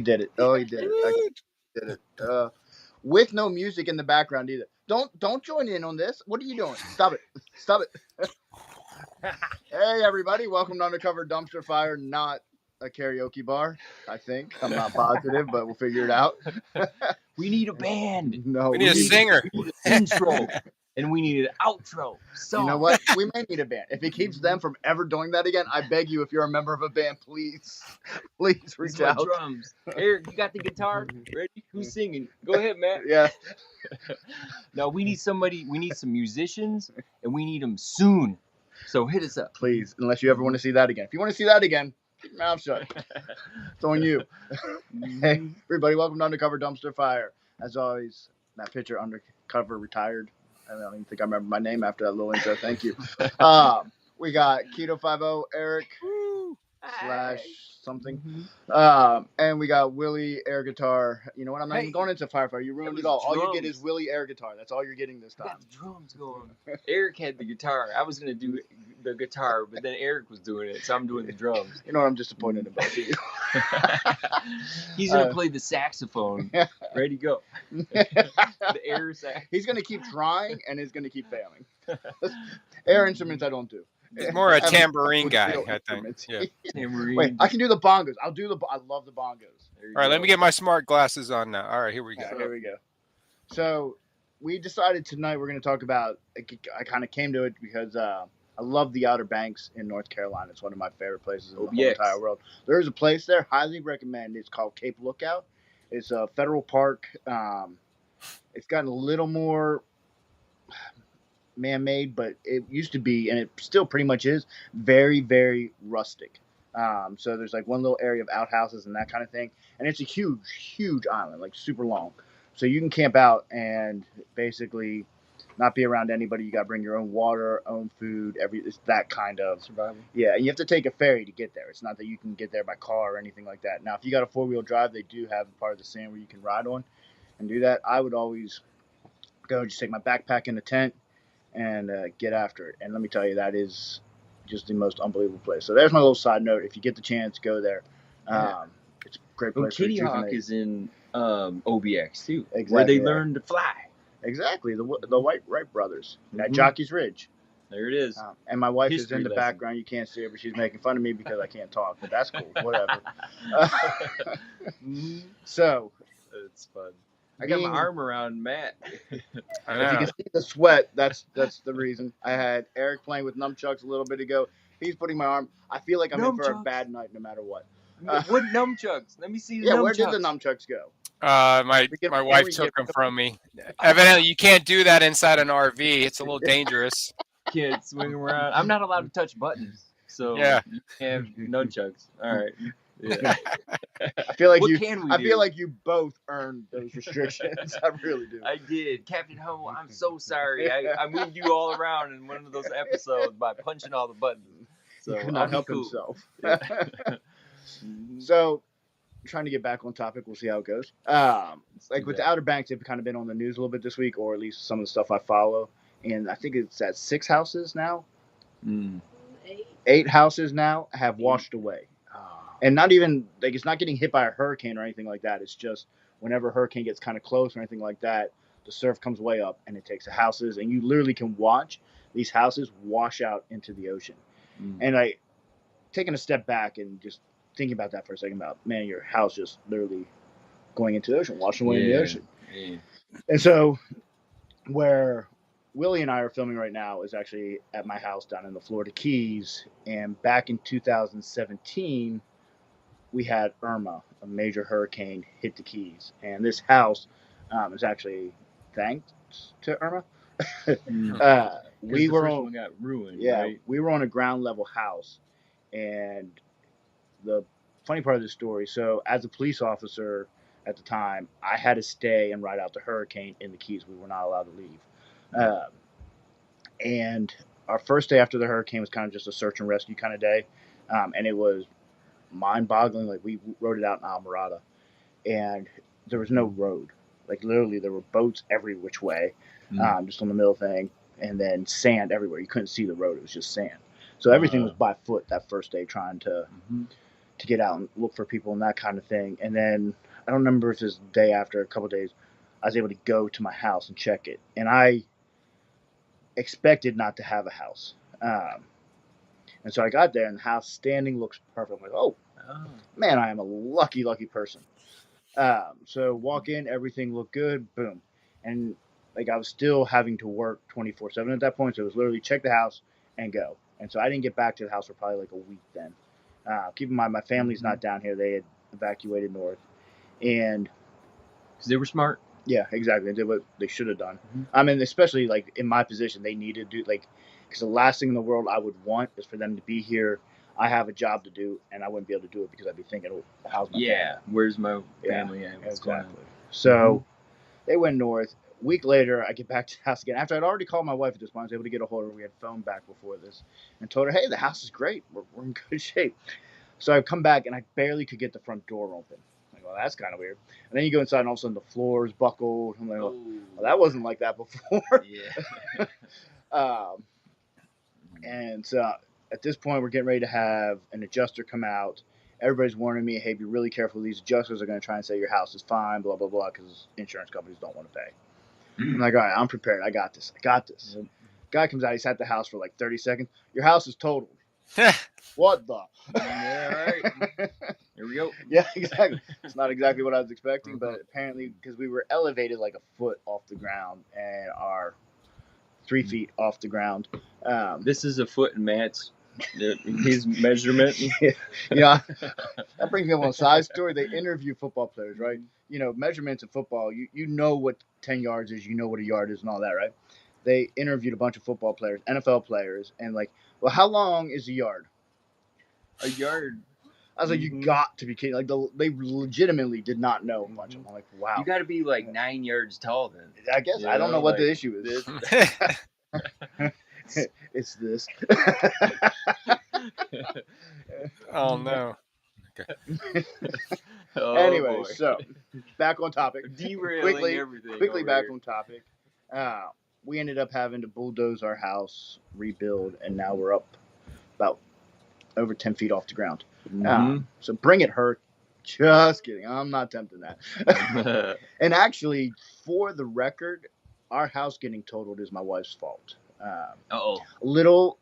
did it. Oh, he did it. I did it. With no music in the background either. Don't join in on this. What are you doing? Stop it. Stop it. Hey, everybody. Welcome to Undercover Dumpster Fire. Not a karaoke bar, I think. I'm not positive, but we'll figure it out. We need a band. No, we need a singer. We need an intro. And we need an outro. So you know what? We may need a band. If it keeps them from ever doing that again, I beg you, if you're a member of a band, please reach out. Drums. Eric, you got the guitar ready? Who's singing? Go ahead, Matt. Yeah. No, we need somebody. We need some musicians, and we need them soon. So hit us up, please. Unless you ever want to see that again. If you want to see that again, keep your mouth shut. It's on you. Hey, everybody, welcome to Undercover Dumpster Fire. As always, that picture, Undercover Retired. I don't even think I remember my name after that little intro. Thank you. We got Keto 50, Eric / something. And we got Willy air guitar. You know what? I'm not even going into firefighter. You ruined it all. All you get is Willy air guitar. That's all you're getting this time. Got the drums going. Eric had the guitar. I was going to do the guitar, but then Eric was doing it, so I'm doing the drums. You know what? I'm disappointed about you. He's going to play the saxophone. Ready to go. The air sax. He's going to keep trying, and he's going to keep failing. Air instruments I don't do. He's more a tambourine guy, I think. Yeah. Tambourine. Wait, I can do the bongos. I love the bongos. All right, let me get my smart glasses on now. All right, here we go. Here we go. So we decided tonight we're going to talk about, I kind of came to it because I love the Outer Banks in North Carolina. It's one of my favorite places in the whole entire world. There's a place there, highly recommend. It's called Cape Lookout. It's a federal park. It's gotten a little more man-made, but it used to be, and it still pretty much is, very, very rustic. So there's like one little area of outhouses and that kind of thing, and it's a huge, huge island, like super long. So you can camp out and basically not be around anybody. You got to bring your own water, own food, it's that kind of survival. Yeah, and you have to take a ferry to get there. It's not that you can get there by car or anything like that. Now, if you got a 4-wheel drive, they do have part of the sand where you can ride on and do that. I would always go just take my backpack in the tent and get after it. And let me tell you, that is just the most unbelievable place. So there's my little side note. If you get the chance, go there. It's a great place. Kitty Hawk is in OBX too, exactly, where they learn to fly. Exactly, the Wright brothers at Jockey's Ridge. There it is. And my wife is in the background. You can't see her, but she's making fun of me because I can't talk. But that's cool. Whatever. So it's fun. I got my arm around Matt. I know. If you can see the sweat, that's the reason. I had Eric playing with nunchucks a little bit ago. He's putting my arm. I feel like I'm in for a bad night no matter what. What nunchucks? Let me see the nunchucks. Where did the nunchucks go? My wife took them from me. Evidently, you can't do that inside an RV. It's a little dangerous. Can't swing around. I'm not allowed to touch buttons, so yeah, you have nunchucks. All right. Yeah. I feel like you both earned those restrictions. I really do. I did. Captain Ho, I'm so sorry. I moved you all around in one of those episodes by punching all the buttons. So he could not help himself. Yeah. So, trying to get back on topic. We'll see how it goes. With the Outer Banks, they've kind of been on the news a little bit this week, or at least some of the stuff I follow. And I think it's at 6 houses now. 8 houses now have washed away. And not even, like, it's not getting hit by a hurricane or anything like that. It's just whenever a hurricane gets kind of close or anything like that, the surf comes way up and it takes the houses. And you literally can watch these houses wash out into the ocean. And taking a step back and just thinking about that for a second about, man, your house just literally going into the ocean, washing away in the ocean. Yeah. And so where Willie and I are filming right now is actually at my house down in the Florida Keys. And back in 2017, we had Irma, a major hurricane, hit the Keys. And this house is actually thanks to Irma. We were on, got ruined. Yeah, right? We were on a ground level house. And the funny part of the story, so as a police officer at the time, I had to stay and ride out the hurricane in the Keys. We were not allowed to leave. And our first day after the hurricane was kind of just a search and rescue kind of day. And it was mind-boggling. Like, we rode it out in Almirada, and there was no road. Like, literally, there were boats every which way, just on the middle thing, and then sand everywhere. You couldn't see the road. It was just sand. So everything was by foot that first day, trying to to get out and look for people and that kind of thing. And then I don't remember if it was the day after, a couple of days, I was able to go to my house and check it. And I expected not to have a house. And so I got there, and the house standing looks perfect. I'm like, oh, man, I am a lucky, lucky person. So walk in, everything looked good, boom. And like I was still having to work 24/7 at that point, so it was literally check the house and go. And so I didn't get back to the house for probably like a week then. Keep in mind, my family's not down here. They had evacuated north. And because they were smart. Yeah, exactly. They did what they should have done. I mean, especially like in my position, they needed to do like, because the last thing in the world I would want is for them to be here. I have a job to do, and I wouldn't be able to do it because I'd be thinking, oh, how's my family? Where's my family at? What's going on? So they went north. A week later, I get back to the house again. After I'd already called my wife at this point, I was able to get a hold of her. We had phone back before this and told her, hey, the house is great. We're in good shape. So I come back, and I barely could get the front door open. Well, that's kind of weird. And then you go inside, and all of a sudden the floor is buckled. I'm like, well, that wasn't like that before. And so at this point, we're getting ready to have an adjuster come out. Everybody's warning me, hey, be really careful. These adjusters are going to try and say your house is fine, blah, blah, blah, because insurance companies don't want to pay. I'm like, all right, I'm prepared. I got this. Guy comes out. He's at the house for like 30 seconds. Your house is totaled. What the? Yeah, right. Here we go. Yeah, exactly. It's not exactly what I was expecting, but apparently because we were elevated like a foot off the ground and are 3 feet off the ground. This is a foot in Matt's his measurement. Yeah, that brings me up on a side story. They interview football players, right? You know, measurements in football. You know what 10 yards is. You know what a yard is, and all that, right? They interviewed a bunch of football players, NFL players, and like, well, how long is a yard? A yard. I was like, you got to be kidding. Like, they legitimately did not know much. I'm like, wow. You got to be like 9 yards tall then. I guess. I don't know what the issue is. It's this. Oh, no. Anyway, so back on topic. Derailing everything. Quickly back on topic. We ended up having to bulldoze our house, rebuild, and now we're up about over 10 feet off the ground. So bring it hurt. Just kidding. I'm not tempting that. And actually, for the record, our house getting totaled is my wife's fault. Little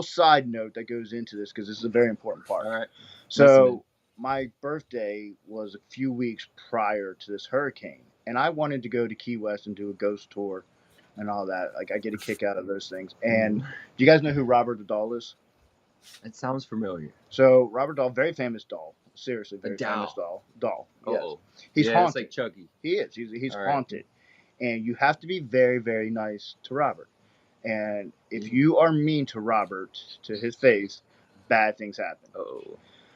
side note that goes into this because this is a very important part. All right. So my birthday was a few weeks prior to this hurricane, and I wanted to go to Key West and do a ghost tour and all that. Like, I get a kick out of those things. And do you guys know who Robert the Doll is? It sounds familiar. So Robert Doll, very famous doll. Seriously, very famous doll. Yes. He's haunted. It's like Chucky. He is. He's haunted. And you have to be very, very nice to Robert. And if you are mean to Robert, to his face, bad things happen.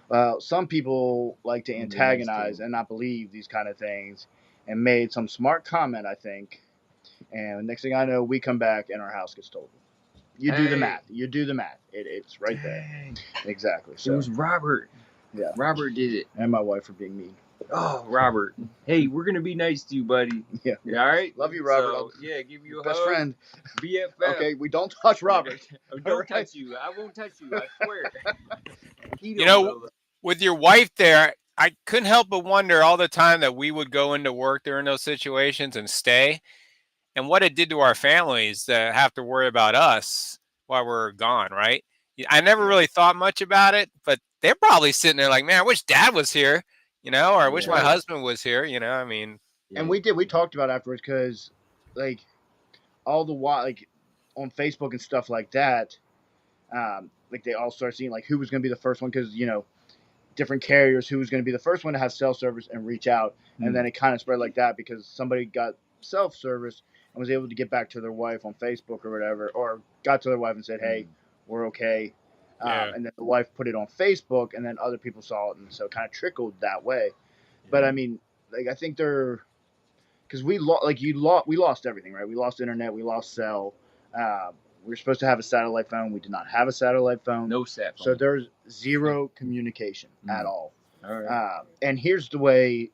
Well, some people like to antagonize and not believe these kind of things and made some smart comment, I think. And next thing I know, we come back and our house gets totaled. You do the math. It's right there. Exactly. So it was Robert. Yeah. Robert did it. And my wife for being mean. Oh, Robert. Hey, we're going to be nice to you, buddy. Yeah. All right? Love you, Robert. So, give you a best hug. friend. BFF. Okay, we don't touch Robert. Don't touch you. I won't touch you. I swear. You know, with your wife there, I couldn't help but wonder all the time that we would go into work during those situations and stay, and what it did to our families to have to worry about us while we're gone, right? I never really thought much about it, but they're probably sitting there like, man, I wish Dad was here, or I wish my husband was here, I mean. And we talked about it afterwards because, like, all the while, like, on Facebook and stuff like that, like, they all start seeing, like, who was going to be the first one because, different carriers, who was going to be the first one to have cell service and reach out. And then it kind of spread like that because somebody got self-service and was able to get back to their wife on Facebook or whatever, or got to their wife and said, hey, we're okay. And then the wife put it on Facebook, and then other people saw it, and so it kind of trickled that way. But I mean, like, I think because we lost everything, right? We lost internet, we lost cell. We were supposed to have a satellite phone. We did not have a satellite phone. No sat phone. So there's zero communication at all. All right. And here's the way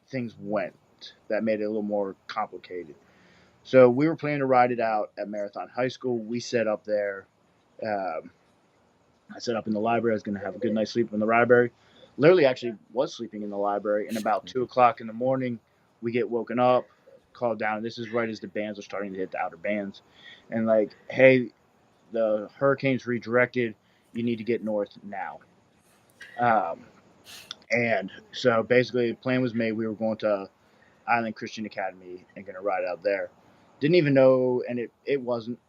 things went that made it a little more complicated. So we were planning to ride it out at Marathon High School. We set up there. I set up in the library. I was going to have a good night's sleep in the library. literally actually was sleeping in the library, and about 2 o'clock in the morning, we get woken up, called down. This is right as the bands are starting to hit the outer bands, and like, hey, the hurricane's redirected. You need to get north now. And so basically, the plan was made. We were going to Island Christian Academy and going to ride out there. Didn't even know, and it wasn't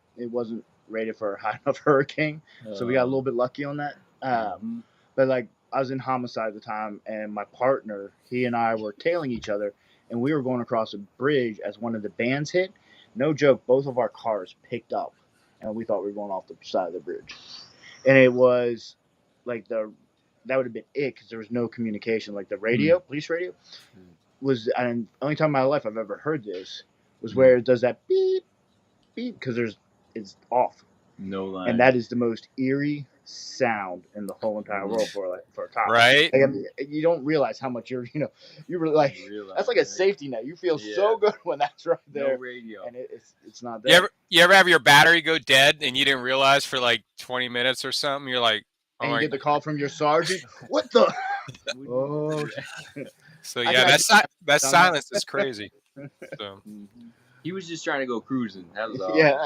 rated for a high enough hurricane, so we got a little bit lucky on that. But like, I was in homicide at the time, and my partner, he and I were tailing each other, and we were going across a bridge as one of the bands hit. No joke, both of our cars picked up, and we thought we were going off the side of the bridge. And it was like that would have been it because there was no communication. Like the radio, police radio, was, and the only time in my life I've ever heard this was where it does that beep, beep, because it's off. No line. And that is the most eerie sound in the whole entire world for a cop. Right. Like, I mean, you don't realize how much you were like, that's like a safety net. You feel so good when that's right there. No radio. And it's not there. You ever have your battery go dead and you didn't realize for like 20 minutes or something? You're like, oh, and you get the call from your sergeant. What the? Oh. So yeah, that silence is crazy. So. He was just trying to go cruising. That was all. Yeah,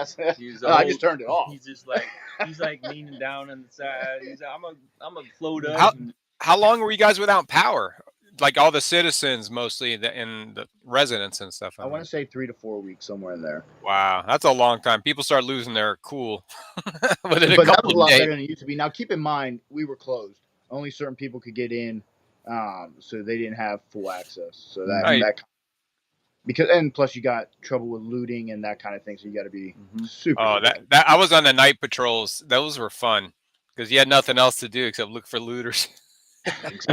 I just turned it off. He's like leaning down on the side. He's like, I'm gonna float up. How long were you guys without power? Like all the citizens, mostly in the residents and stuff. I want to say 3 to 4 weeks, somewhere in there. Wow, that's a long time. People start losing their cool. But that was a lot better than it used to be. Now, keep in mind, we were closed. Only certain people could get in, so they didn't have full access. So that because, and plus you got trouble with looting and that kind of thing. So you got to be super. Oh, that I was on the night patrols. Those were fun because you had nothing else to do except look for looters.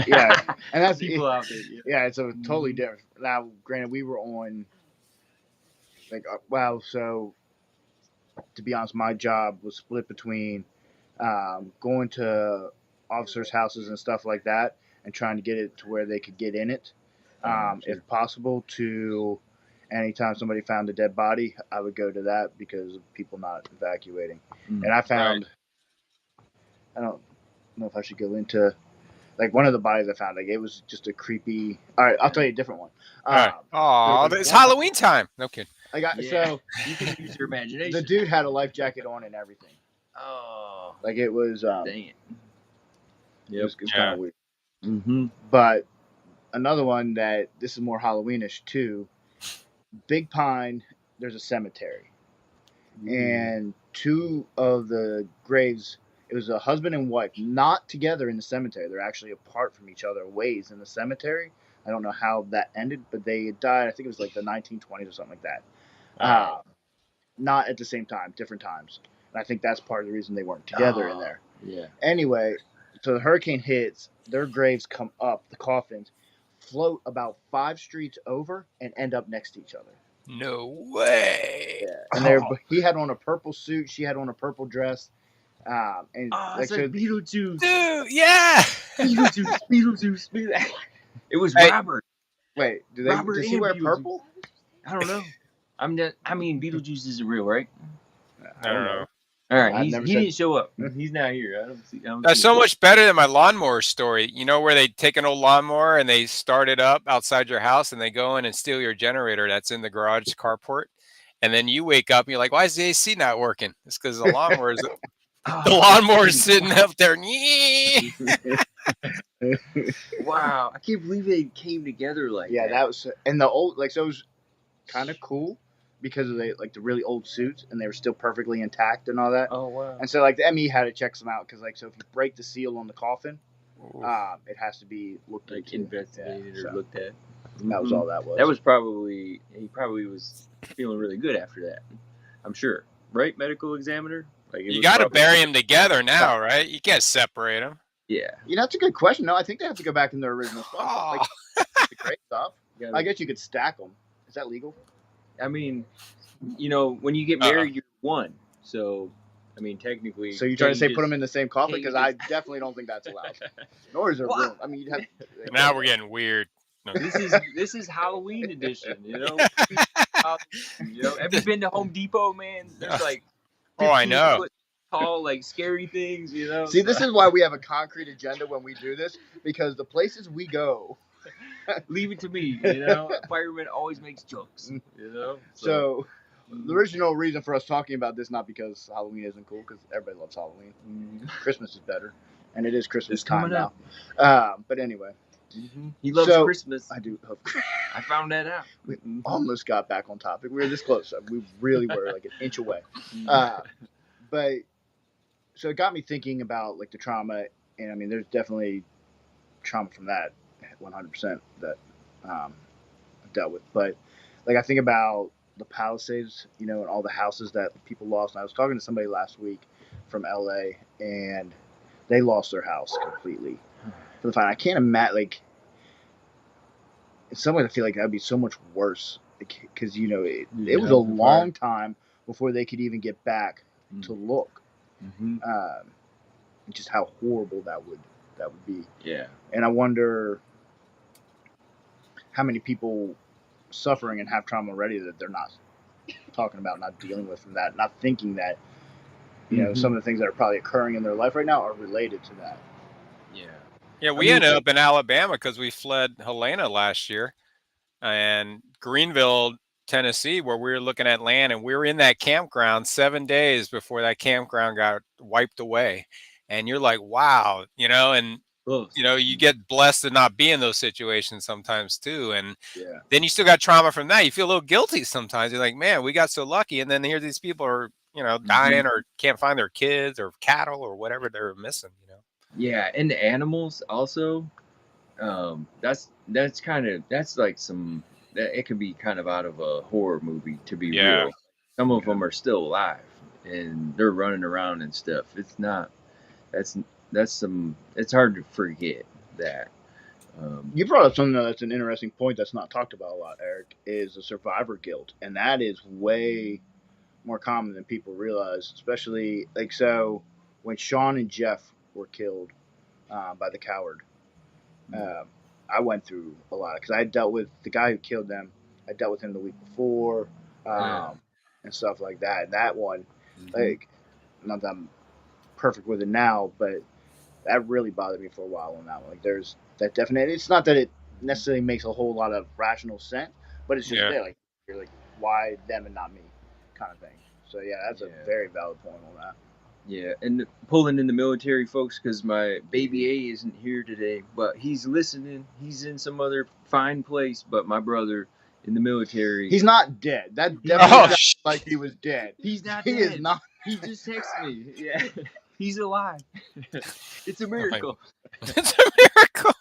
Yeah, and that's people out there. Yeah, it's a totally different. Now, granted, we were on so to be honest, my job was split between going to officers' houses and stuff like that, and trying to get it to where they could get in it, if possible. To anytime somebody found a dead body, I would go to that because of people not evacuating. And I found, I don't know if I should go into. Like one of the bodies I found, like it was just a creepy. All right, I'll tell you a different one. Oh, it's Halloween time. No kidding. So you can use your imagination. The dude had a life jacket on and everything. Oh, like it was. Dang it. It was kind of weird. But another one that this is more Halloweenish too. Big Pine. There's a cemetery, and two of the graves. It was a husband and wife, not together in the cemetery. They're actually apart from each other, ways in the cemetery. I don't know how that ended, but they had died. I think it was like the 1920s or something like that. Not at the same time, different times. And I think that's part of the reason they weren't together in there. Yeah. Anyway, so the hurricane hits. Their graves come up. The coffins float about 5 streets over and end up next to each other. No way. Yeah. And he had on a purple suit. She had on a purple dress. And it's like Beetlejuice. Dude, yeah. Beetlejuice. It was Robert. Wait, does he wear purple? I don't know. I mean, Beetlejuice isn't real, right? I don't know. All right, he didn't show up. He's not here. I don't see. That's so much better than my lawnmower story. You know, where they take an old lawnmower and they start it up outside your house and they go in and steal your generator that's in the garage carport, and then you wake up and you're like, "Why is the AC not working?" It's because the lawnmower is. The lawnmower's sitting up there. Wow, I can't believe they came together like that. Yeah, that was, and the old, so it was kind of cool because of the really old suits, and they were still perfectly intact and all that. Oh wow! And so the ME had to check some out because so if you break the seal on the coffin, it has to be looked investigated or looked at. And that was all that was. That was he probably was feeling really good after that. I'm sure, right? Medical examiner. You got to bury them together now, right? You can't separate them. Yeah. That's a good question. No, I think they have to go back in their original spot. The great stuff. I guess you could stack them. Is that legal? I mean, when you get married, you're one. So, I mean, technically. So you're trying to say put them in the same coffin? Because I definitely don't think that's allowed. Nor is there room. I mean, you'd have. Now we're getting weird. No. This is Halloween edition. Have you been to Home Depot, man? There's Oh, I know. call like scary things, you know. See, this is why we have a concrete agenda when we do this, because the places we go. Leave it to me, you know. Fireman always makes jokes, you know. So the original reason for us talking about this, not because Halloween isn't cool, because everybody loves Halloween. Christmas is better, and it is Christmas time now. But anyway. He loves Christmas. I do love I found that out. We almost got back on topic. We were this close. We really were like an inch away. But so it got me thinking about like the trauma, and I mean, there's definitely trauma from that, 100% that I've dealt with. But like I think about the Palisades, you know, and all the houses that people lost. And I was talking to somebody last week from LA, and they lost their house completely. For the fire, I can't imagine, like, in some ways I feel like that would be so much worse, because, you know, it was a long time before they could even get back to look. Just how horrible that would be. Yeah. And I wonder how many people suffering and have trauma already that they're not talking about, not dealing with from that, not thinking that, you know, some of the things that are probably occurring in their life right now are related to that. Yeah. Yeah, we ended up in Alabama because we fled Helena last year, and Greenville, Tennessee, where we were looking at land, and we were in that campground 7 days before that campground got wiped away. And you're like, wow, you know, and you know, you get blessed to not be in those situations sometimes too. And then you still got trauma from that. You feel a little guilty sometimes. You're like, man, we got so lucky. And then here these people are, you know, dying or can't find their kids or cattle or whatever they're missing, you know. Yeah, and the animals also. That's like some that it can be kind of out of a horror movie, to be real. Some of them are still alive and they're running around and stuff. It's not. That's some. It's hard to forget that. You brought up something that's an interesting point that's not talked about a lot, Eric, is the survivor guilt, and that is way more common than people realize. Especially like so when Sean and Jeff were killed by the coward. I went through a lot because I had dealt with the guy who killed them. I dealt with him the week before, and stuff like that. And that one, like, not that I'm perfect with it now, but that really bothered me for a while on that one. Like, there's that definite. It's not that it necessarily makes a whole lot of rational sense, but it's just there. Like, you're like, why them and not me, kind of thing. So yeah, that's a very valid point on that. Yeah, and pulling in the military folks, because my baby A isn't here today, but he's listening. He's in some other fine place, but my brother in the military. He's not dead. That definitely sounds like he was dead. He's not dead. He is not. He just texted me. Yeah, he's alive. It's a miracle. It's a miracle.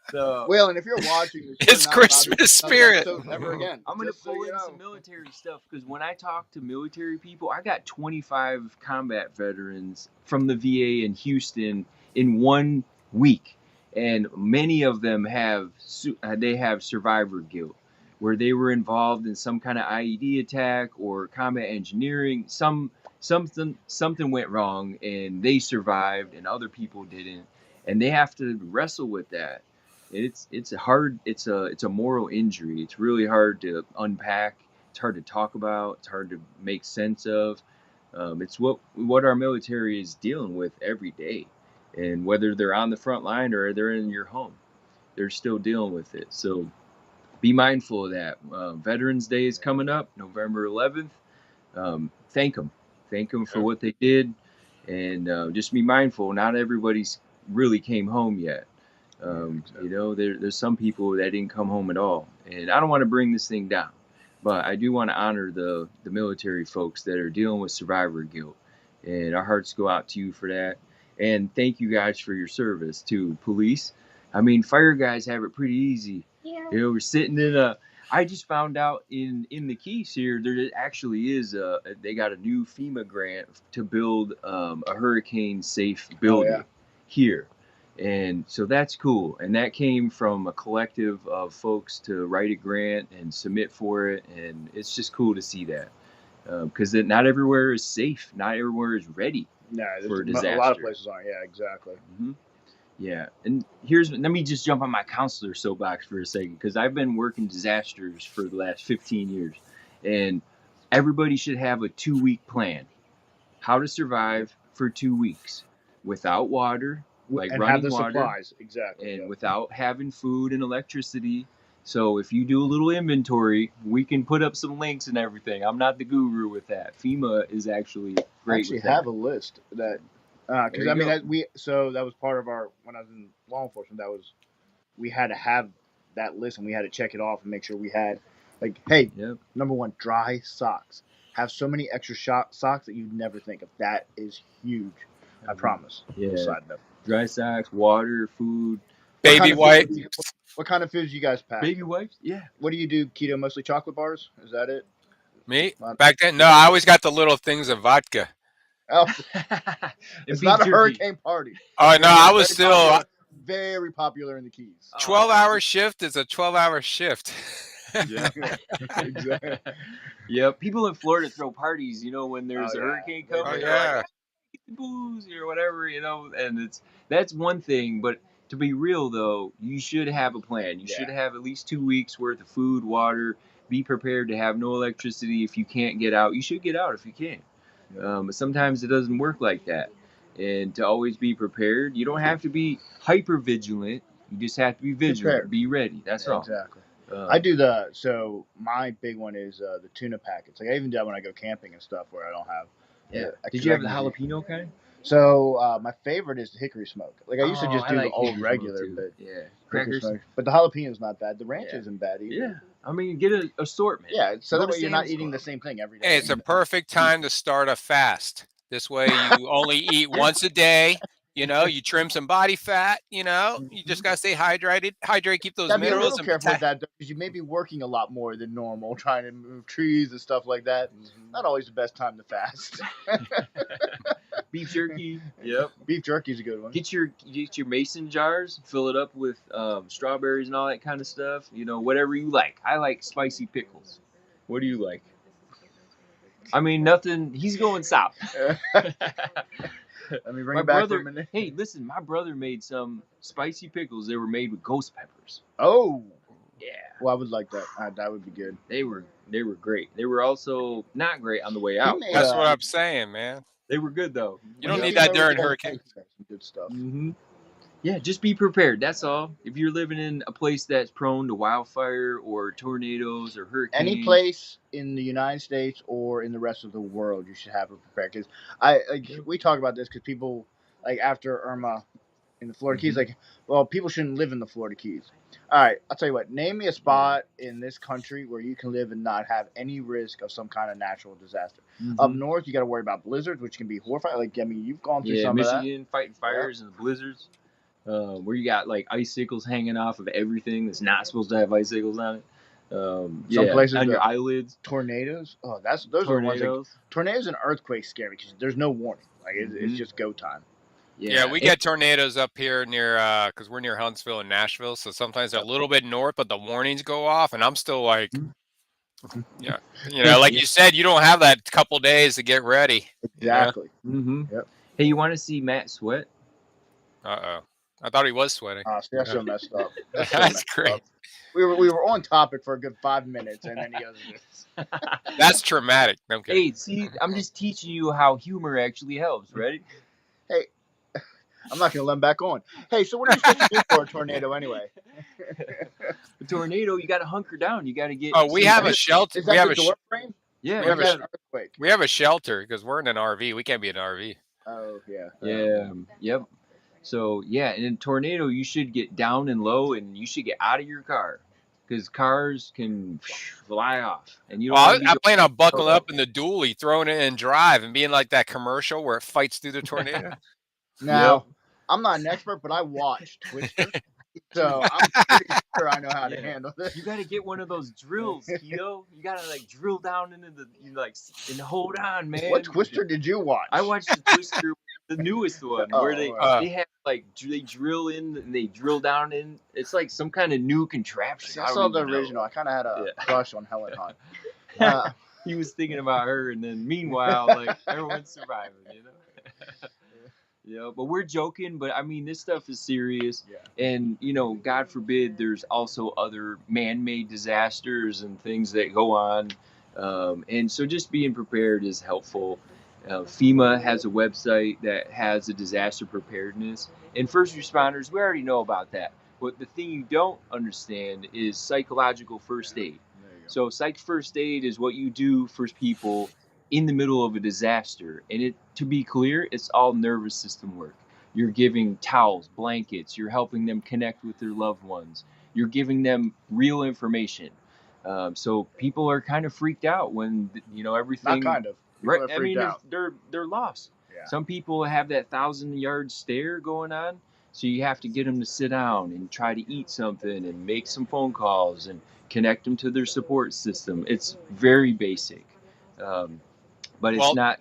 So, well, and if you're watching, it's Christmas spirit. Never again. I'm gonna pull in some military stuff, because when I talk to military people, I got 25 combat veterans from the VA in Houston in 1 week, and many of them have survivor guilt, where they were involved in some kind of IED attack or combat engineering. Something went wrong, and they survived, and other people didn't, and they have to wrestle with that. It's a moral injury. It's really hard to unpack. It's hard to talk about. It's hard to make sense of. It's what our military is dealing with every day, and whether they're on the front line or they're in your home, they're still dealing with it. So be mindful of that. Veterans Day is coming up, November 11th. Thank them for what they did, and just be mindful. Not everybody's really came home yet. You know, there's some people that didn't come home at all, and I don't want to bring this thing down, but I do want to honor the military folks that are dealing with survivor guilt, and our hearts go out to you for that. And thank you guys for your service to police. I mean, fire guys have it pretty easy. Yeah. You know, we're sitting in I just found out in the Keys here, there actually is they got a new FEMA grant to build a hurricane safe building here. And so that's cool. And that came from a collective of folks to write a grant and submit for it. And it's just cool to see that, because not everywhere is safe. Not everywhere is ready for a disaster. A lot of places aren't. Yeah, exactly. Yeah. And let me just jump on my counselor soapbox for a second, because I've been working disasters for the last 15 years. And everybody should have a 2-week plan. how to survive for 2 weeks without water, like and running have the water, supplies exactly, and without having food and electricity. So if you do a little inventory, we can put up some links and everything. I'm not the guru with that. FEMA is actually great. I actually with have that. a list that because There you go. that was part of our when I was in law enforcement. We had to have that list and we had to check it off and make sure we had like, hey, Yep. number one, dry socks. Have so many extra socks that you'd never think of. That is huge. I promise. Yeah. Side note. Dry socks, water, food. Baby wipe. What kind of foods do you guys pack? Baby wipes? Yeah. What do you do? Keto, mostly chocolate bars? Is that it? Me? Back then? No, I always got the little things of vodka. Oh, it's not a hurricane party. Oh, no, I was still... Very popular in the Keys. 12-hour shift is a 12-hour shift. Yeah. Exactly. Yeah, people in Florida throw parties, when there's a hurricane coming. Oh, yeah. Like, booze or whatever, and that's one thing. But to be real, though, you should have a plan. You should have at least 2 weeks worth of food, water. Be prepared to have no electricity. If you can't get out, you should get out if you can. But sometimes it doesn't work like that. And to always be prepared, you don't have to be hyper vigilant. You just have to be vigilant. Prepared. Be ready. That's all. Exactly. I do so my big one is the tuna packets. Like I even do that when I go camping and stuff where I don't have. Yeah. Did you have the jalapeno kind? So my favorite is the hickory smoke. Like I used to just do like the old regular, but crackers. But the jalapeno's not bad. The ranch isn't bad either. Yeah, I mean get an assortment. Yeah, so that way you're not Sam's eating Club. the same thing every day. Hey, it's a perfect time to start a fast. This way you only eat once a day. You trim some body fat. You just gotta stay hydrated. Keep those Gotta minerals. Be a little careful with that because you may be working a lot more than normal, trying to move trees and stuff like that. Not always the best time to fast. Beef jerky. Yep. Beef jerky is a good one. Get your mason jars. Fill it up with strawberries and all that kind of stuff. Whatever you like. I like spicy pickles. What do you like? I mean, nothing. He's going south. Let me bring it back for a minute. Hey, listen, my brother made some spicy pickles. They were made with ghost peppers. Oh. Yeah. Well, I would like that. That would be good. They were great. They were also not great on the way out. That's what I'm saying, man. They were good though. You don't need that during hurricane. Some good stuff. Mm-hmm. Yeah, just be prepared. That's all. If you're living in a place that's prone to wildfire or tornadoes or hurricanes, any place in the United States or in the rest of the world, you should have it prepared. Because we talk about this because people after Irma in the Florida Keys, people shouldn't live in the Florida Keys. All right, I'll tell you what. Name me a spot in this country where you can live and not have any risk of some kind of natural disaster. Mm-hmm. Up north, you got to worry about blizzards, which can be horrifying. You've gone through some Michigan, of that. Fighting fires and blizzards. Where you got icicles hanging off of everything that's not supposed to have icicles on it. Some places on your eyelids. Tornadoes. Oh, those are the ones. Tornadoes and earthquakes scare me because there's no warning. It's just go time. Yeah, we get tornadoes up here near because we're near Huntsville and Nashville, so sometimes they're a little bit north, but the warnings go off, and I'm still like, you said, you don't have that couple days to get ready. Exactly. Mm-hmm. Yep. Hey, you want to see Matt sweat? I thought he was sweating. See, that's so messed up. That's great. We were on topic for a good 5 minutes, and then he goes this. That's traumatic. Okay. Hey, see, I'm just teaching you how humor actually helps. Ready? Hey, I'm not gonna let him back on. Hey, so what are you supposed to do for a tornado anyway? A tornado, you got to hunker down. You got to get. Oh, we have a shelter. Is that the door frame? Yeah, we have an earthquake. We have a shelter because we're in an RV. We can't be in an RV. Oh yeah. Yeah. Yep. So yeah, in a tornado, you should get down and low, and you should get out of your car because cars can fly off. And you don't. I plan on buckling up in the dually, throwing it in drive, and being like that commercial where it fights through the tornado. Now, I'm not an expert, but I watched Twister, so I'm pretty sure I know how to handle this. You got to get one of those drills, Keto. You got to drill down into and hold on, man. What Twister did you watch? I watched the Twister, the newest one, where they have they drill in and they drill down in. It's like some kind of new contraption. See, I saw the original. I kind of had a crush on Helen Hunt. He was thinking about her, and then meanwhile, everyone's surviving, Yeah, but we're joking, but I mean, this stuff is serious. Yeah. And, God forbid, there's also other man-made disasters and things that go on. And so just being prepared is helpful. FEMA has a website that has a disaster preparedness. And first responders, we already know about that. But the thing you don't understand is psychological first aid. So psych first aid is what you do for people in the middle of a disaster. And to be clear, it's all nervous system work. You're giving towels, blankets, you're helping them connect with their loved ones. You're giving them real information. So people are kind of freaked out when, everything. Not kind of. Right. I mean, they're lost. Yeah. Some people have that 1,000-yard stare going on. So you have to get them to sit down and try to eat something and make some phone calls and connect them to their support system. It's very basic. But it's not.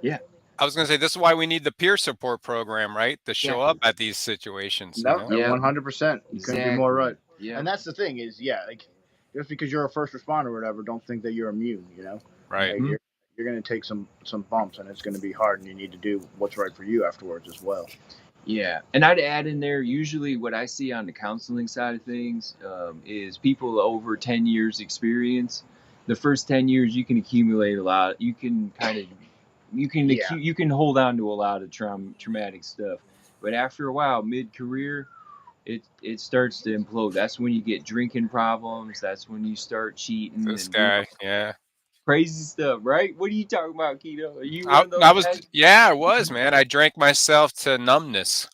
Yeah. I was going to say, this is why we need the peer support program, right? To show up at these situations. No, 100%. You couldn't be more right. Yeah. And that's the thing is, like, just because you're a first responder or whatever, don't think that you're immune, Right. Like, you're going to take some bumps, and it's going to be hard, and you need to do what's right for you afterwards as well. Yeah. And I'd add in there, usually what I see on the counseling side of things is people over 10 years experience. The first 10 years, you can accumulate a lot. You can kind of... You can hold on to a lot of traumatic stuff, but after a while, mid-career, it starts to implode. That's when you get drinking problems. That's when you start cheating. This guy, crazy stuff, right? What are you talking about, Keto? Are you one of those guys? I was, man. I drank myself to numbness,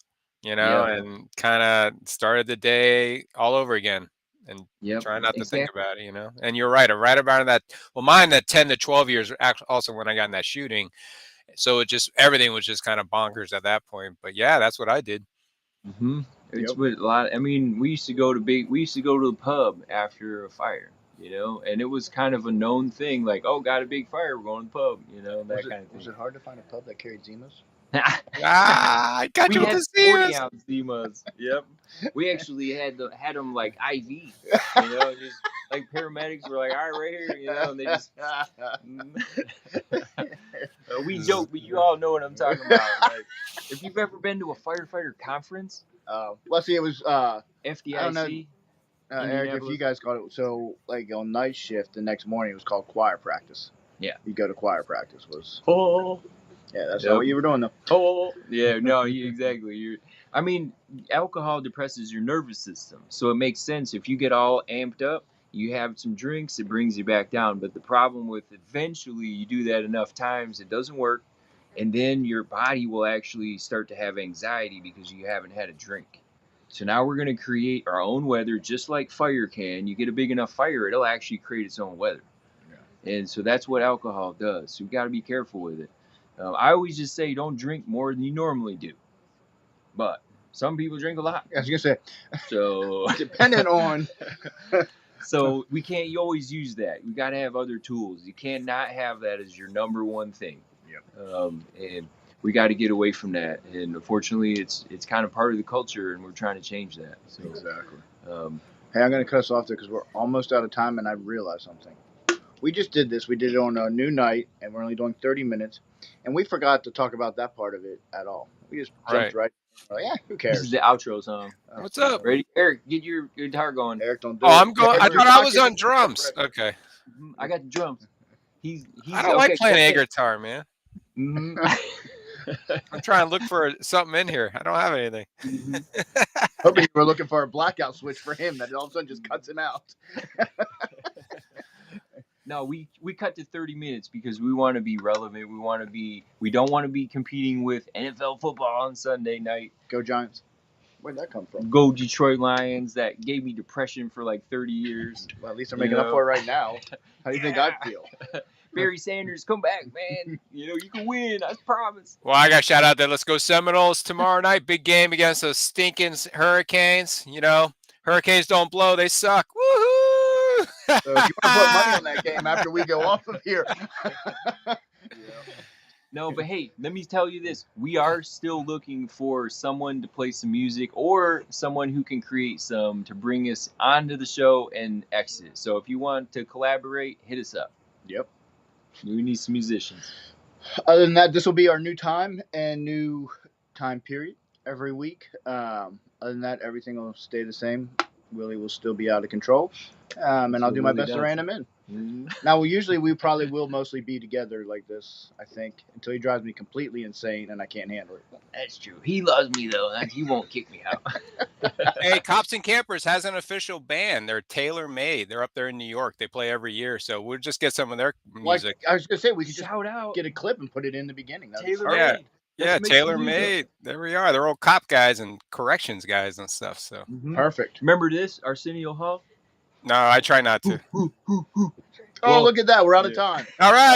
and kind of started the day all over again. And try not to think about it, And you're right. I'm right about that. Well, mine, that 10 to 12 years, also when I got in that shooting. So everything was just kind of bonkers at that point. But yeah, that's what I did. Mm-hmm. It's with a lot. I mean, we used to go to the pub after a fire, and it was kind of a known thing. Like, oh, got a big fire, we're going to the pub, that kind of thing. Was it hard to find a pub that carried Zimas? I got you with the Zimas. 40-ounce Zimas. Yep. We actually had them like IV, just like paramedics were like, all right, right here, and they just. We joke, but you all know what I'm talking about. Like, if you've ever been to a firefighter conference, let's see, it was FDIC. I don't know, Eric, if you guys got it, so like on night shift, the next morning it was called choir practice. Yeah, you go to choir practice was. Oh. Yeah, that's not what you were doing, though. Oh, yeah, no, exactly. I mean, alcohol depresses your nervous system, so it makes sense. If you get all amped up, you have some drinks, it brings you back down. But the problem with eventually you do that enough times, it doesn't work, and then your body will actually start to have anxiety because you haven't had a drink. So now we're going to create our own weather, just like fire can. You get a big enough fire, it'll actually create its own weather. Yeah. And so that's what alcohol does. So we got to be careful with it. I always just say don't drink more than you normally do. But some people drink a lot. I was going to say. So depending on. So we can't always use that. You got to have other tools. You can't not have that as your number one thing. Yep. And we got to get away from that. And unfortunately, it's kind of part of the culture, and we're trying to change that. So, exactly. Hey, I'm going to cut us off there because we're almost out of time, and I realized something. We just did this. We did it on a new night, and we're only doing 30 minutes. And we forgot to talk about that part of it at all. We just jumped right. Oh, yeah, who cares? This is the outro song. What's up? Ready? Eric, get your guitar going. Eric, don't do it. I'm going. I thought I was on drums. Okay. I got the drums. I don't like playing air guitar, man. Mm-hmm. I'm trying to look for something in here. I don't have anything. Hoping you were looking for a blackout switch for him that all of a sudden just cuts him out. No, we cut to 30 minutes because we want to be relevant. We don't want to be competing with NFL football on Sunday night. Go Giants. Where'd that come from? Go Detroit Lions. That gave me depression for like 30 years. Well, at least they're making up for it right now. How do you think I'd feel? Barry Sanders, come back, man. You can win. I promise. Well, I got shout out there. Let's go Seminoles tomorrow night. Big game against those stinking Hurricanes. Hurricanes don't blow. They suck. Woohoo! So if you want to put money on that game after we go off of here. No, but hey, let me tell you this. We are still looking for someone to play some music or someone who can create some to bring us onto the show and exit. So if you want to collaborate, hit us up. Yep. We need some musicians. Other than that, this will be our new time and new time period every week. Other than that, everything will stay the same. Willie will still be out of control. And I'll do my best to rein him in. Now, usually we probably will mostly be together like this, I think, until he drives me completely insane and I can't handle it. That's true. He loves me though. He won't kick me out. Hey, Cops and Campers has an official band. They're tailor-made. They're up there in New York. They play every year, so we'll just get some of their music. I was gonna say we could just Shout out. get a clip and put it in the beginning. That'd be Tailor-made. perfect. Yeah, tailor-made. There we are. They're all cop guys and corrections guys and stuff. So Perfect. Remember this, Arsenio Hall? no, I try not to. Oh, look at that. We're out of time. All right.